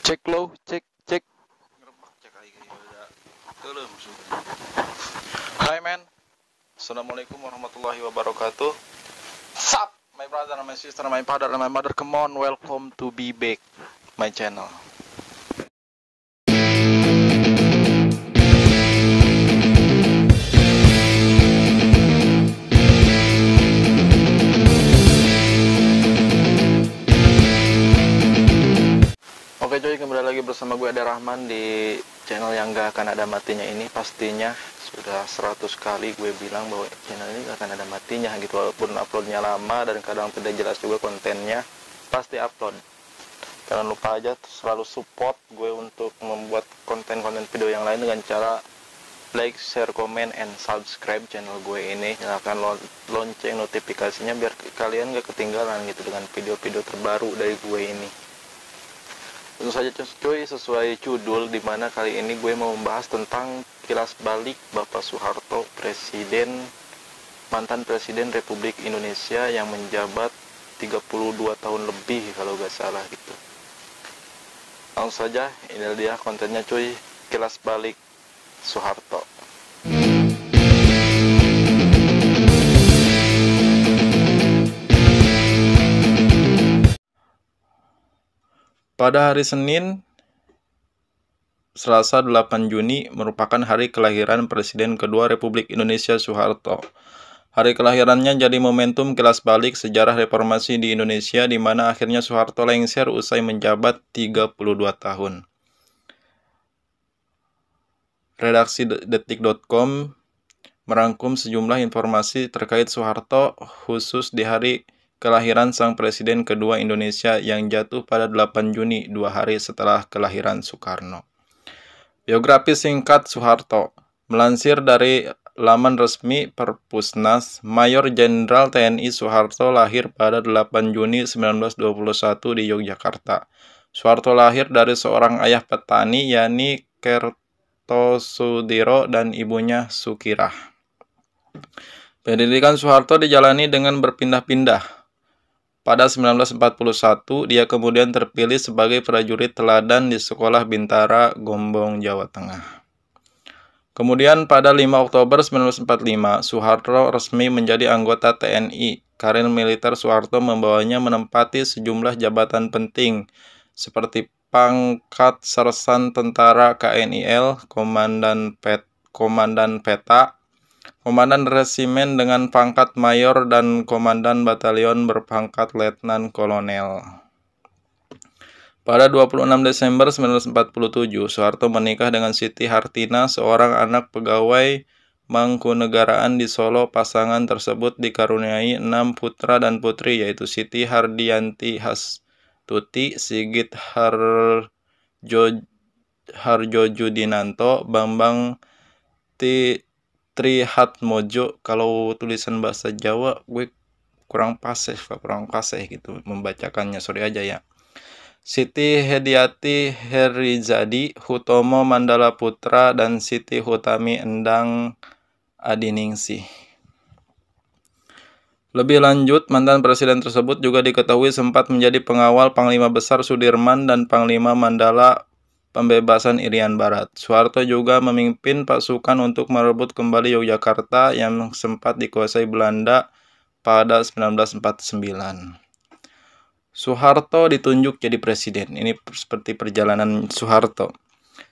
Cek lo, cek. Ngerebak cek aja udah teuleum maksudnya. Hai man. Assalamualaikum warahmatullahi wabarakatuh. Sup, my brother, my sister, my father, and my mother. Come on, welcome to be back my channel. Oke coy, kembali lagi bersama gue Ade Rahman di channel yang gak akan ada matinya ini. Pastinya sudah 100 kali gue bilang bahwa channel ini gak akan ada matinya gitu. Walaupun uploadnya lama dan kadang tidak jelas juga kontennya, pasti upload. Jangan lupa aja selalu support gue untuk membuat konten-konten video yang lain dengan cara like, share, comment, and subscribe channel gue ini. Nyalakan lonceng notifikasinya biar kalian gak ketinggalan gitu dengan video-video terbaru dari gue ini. Tentu saja cuy, sesuai judul, dimana kali ini gue mau membahas tentang kilas balik Bapak Soeharto, mantan Presiden Republik Indonesia yang menjabat 32 tahun lebih kalau gak salah gitu. Langsung saja, ini dia kontennya cuy, kilas balik Soeharto. Pada hari Senin, Selasa 8 Juni merupakan hari kelahiran Presiden kedua Republik Indonesia Soeharto. Hari kelahirannya jadi momentum kilas balik sejarah reformasi di Indonesia di mana akhirnya Soeharto lengser usai menjabat 32 tahun. Redaksi detik.com merangkum sejumlah informasi terkait Soeharto khusus di hari kelahiran sang Presiden kedua Indonesia yang jatuh pada 8 Juni, 2 hari setelah kelahiran Soekarno. Biografi singkat Soeharto. Melansir dari laman resmi Perpusnas, Mayor Jenderal TNI Soeharto lahir pada 8 Juni 1921 di Yogyakarta. Soeharto lahir dari seorang ayah petani, yakni Kertosudiro dan ibunya Sukirah. Pendidikan Soeharto dijalani dengan berpindah-pindah. Pada 1941, dia kemudian terpilih sebagai prajurit teladan di Sekolah Bintara, Gombong, Jawa Tengah. Kemudian pada 5 Oktober 1945, Soeharto resmi menjadi anggota TNI. Karir militer Soeharto membawanya menempati sejumlah jabatan penting, seperti pangkat Sersan Tentara KNIL, Komandan Peta, Komandan Resimen dengan pangkat Mayor, dan Komandan Batalion berpangkat Letnan Kolonel. Pada 26 Desember 1947, Soeharto menikah dengan Siti Hartina, seorang anak pegawai Mangkunegaraan di Solo. Pasangan tersebut dikaruniai 6 putra dan putri, yaitu Siti Hardianti Hastuti, Sigit Harjojudinanto, Bambang Trihatmojo. Kalau tulisan bahasa Jawa gue kurang fasih gitu membacakannya, sorry aja ya. Siti Hediati Herizadi, Hutomo Mandala Putra, dan Siti Hutami Endang Adiningsih. Lebih lanjut, mantan presiden tersebut juga diketahui sempat menjadi pengawal Panglima Besar Sudirman dan Panglima Mandala Pembebasan Irian Barat. Soeharto juga memimpin pasukan untuk merebut kembali Yogyakarta yang sempat dikuasai Belanda pada 1949. Soeharto ditunjuk jadi presiden. Ini seperti perjalanan Soeharto.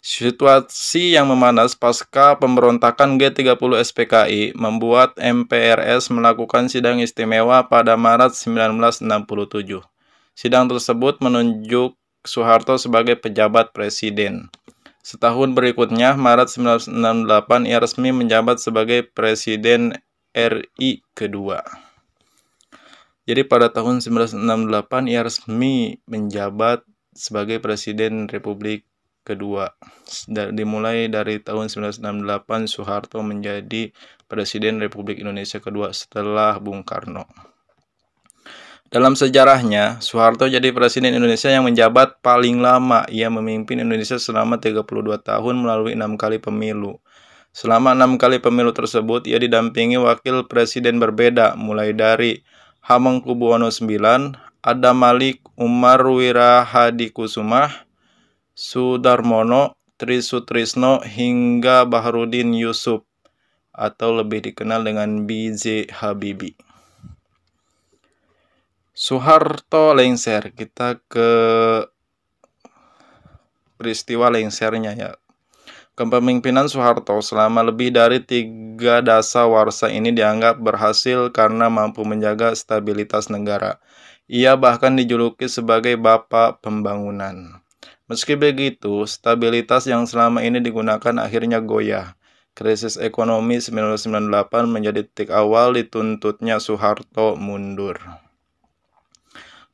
Situasi yang memanas pasca pemberontakan G30 SPKI membuat MPRS melakukan sidang istimewa pada Maret 1967. Sidang tersebut menunjuk Soeharto sebagai pejabat presiden. Setahun berikutnya, Maret 1968, ia resmi menjabat sebagai Presiden RI kedua. Jadi pada tahun 1968, ia resmi menjabat sebagai Presiden Republik kedua. Dimulai dari tahun 1968, Soeharto menjadi Presiden Republik Indonesia kedua setelah Bung Karno. Dalam sejarahnya, Soeharto jadi Presiden Indonesia yang menjabat paling lama. Ia memimpin Indonesia selama 32 tahun melalui 6 kali pemilu. Selama 6 kali pemilu tersebut, ia didampingi wakil presiden berbeda, mulai dari Hamengkubuwono IX, Adam Malik, Umar Wirahadikusumah, Sudarmono, Trisutrisno, hingga Baharudin Yusuf atau lebih dikenal dengan B.J. Habibie. Soeharto lengser, kita ke peristiwa lengsernya ya. Kepemimpinan Soeharto selama lebih dari 3 dasawarsa ini dianggap berhasil karena mampu menjaga stabilitas negara. Ia bahkan dijuluki sebagai Bapak Pembangunan. Meski begitu, stabilitas yang selama ini digunakan akhirnya goyah. Krisis ekonomi 1998 menjadi titik awal dituntutnya Soeharto mundur.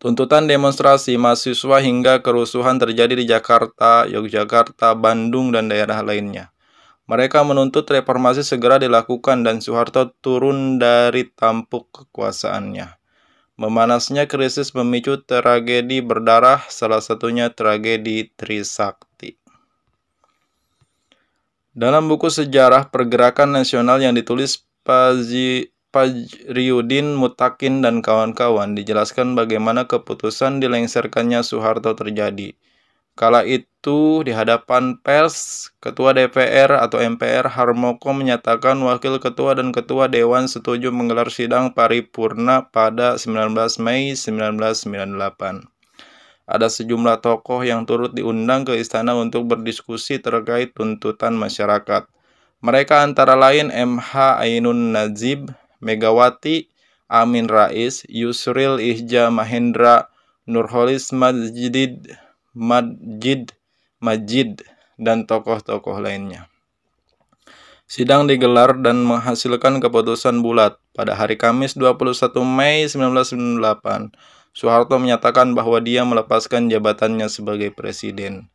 Tuntutan demonstrasi mahasiswa hingga kerusuhan terjadi di Jakarta, Yogyakarta, Bandung, dan daerah lainnya. Mereka menuntut reformasi segera dilakukan dan Soeharto turun dari tampuk kekuasaannya. Memanasnya krisis memicu tragedi berdarah, salah satunya tragedi Trisakti. Dalam buku sejarah pergerakan nasional yang ditulis Fajriuddin Mutakin dan kawan-kawan dijelaskan bagaimana keputusan dilengserkannya Soeharto terjadi. Kala itu di hadapan pers, Ketua DPR atau MPR Harmoko menyatakan Wakil Ketua dan Ketua Dewan setuju menggelar sidang paripurna pada 19 Mei 1998. Ada sejumlah tokoh yang turut diundang ke istana untuk berdiskusi terkait tuntutan masyarakat. Mereka antara lain M.H. Ainun Nazib, Megawati, Amin Rais, Yusril Ihja Mahendra, Nurholis Majid, dan tokoh-tokoh lainnya. Sidang digelar dan menghasilkan keputusan bulat. Pada hari Kamis 21 Mei 1998, Soeharto menyatakan bahwa dia melepaskan jabatannya sebagai presiden.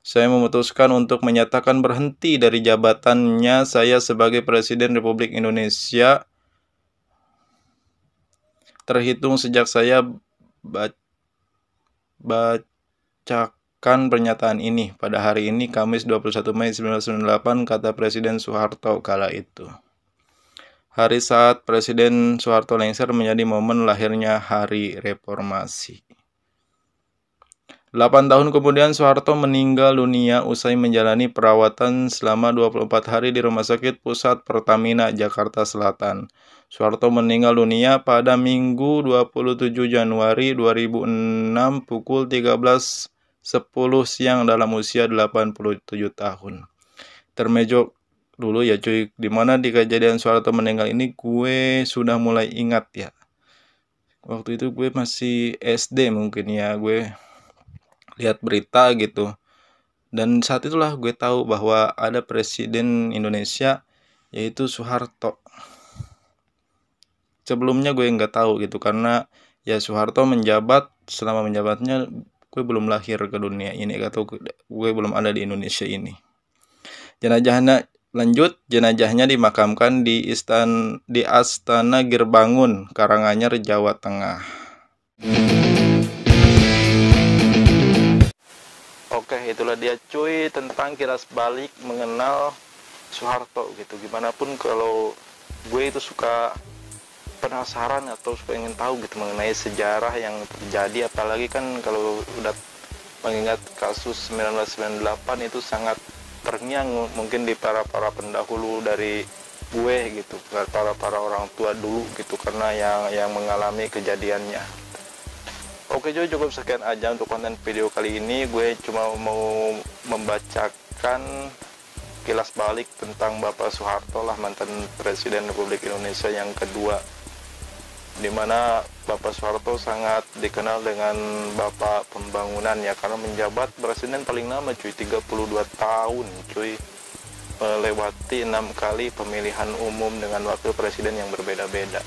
Saya memutuskan untuk menyatakan berhenti dari jabatannya saya sebagai Presiden Republik Indonesia terhitung sejak saya bacakan pernyataan ini pada hari ini Kamis 21 Mei 1998, kata Presiden Soeharto kala itu. Hari saat Presiden Soeharto lengser menjadi momen lahirnya Hari Reformasi. 8 tahun kemudian Soeharto meninggal dunia usai menjalani perawatan selama 24 hari di Rumah Sakit Pusat Pertamina, Jakarta Selatan. Soeharto meninggal dunia pada Minggu 27 Januari 2006 pukul 13.10 siang dalam usia 87 tahun. Termejo dulu ya cuy, dimana di kejadian Soeharto meninggal ini gue sudah mulai ingat ya. Waktu itu gue masih SD mungkin ya, gue lihat berita gitu, dan saat itulah gue tahu bahwa ada Presiden Indonesia yaitu Soeharto. Sebelumnya gue nggak tahu gitu, karena ya Soeharto menjabat, selama menjabatnya gue belum lahir ke dunia ini atau gue belum ada di Indonesia ini. Jenazahnya dimakamkan di Astana Girbangun, Karanganyar, Jawa Tengah. Oke, itulah dia cuy tentang kilas balik mengenal Soeharto gitu. Gimana pun kalau gue itu suka penasaran atau suka ingin tahu gitu mengenai sejarah yang terjadi, apalagi kan kalau udah mengingat kasus 1998 itu sangat terngiang mungkin di para pendahulu dari gue gitu, para orang tua dulu gitu, karena yang mengalami kejadiannya. Oke cuy, cukup sekian aja untuk konten video kali ini. Gue cuma mau membacakan kilas balik tentang Bapak Soeharto lah, mantan Presiden Republik Indonesia yang kedua, dimana Bapak Soeharto sangat dikenal dengan Bapak Pembangunan ya, karena menjabat presiden paling lama cuy, 32 tahun cuy, melewati 6 kali pemilihan umum dengan wakil presiden yang berbeda-beda.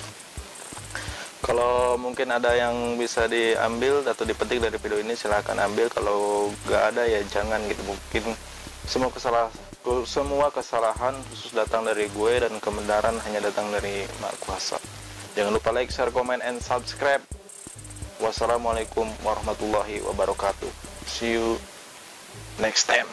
Kalau mungkin ada yang bisa diambil atau dipetik dari video ini, silahkan ambil. Kalau nggak ada ya jangan gitu. Mungkin semua kesalahan khusus datang dari gue, dan kebenaran hanya datang dari Maha Kuasa. Jangan lupa like, share, comment, and subscribe. Wassalamualaikum warahmatullahi wabarakatuh. See you next time.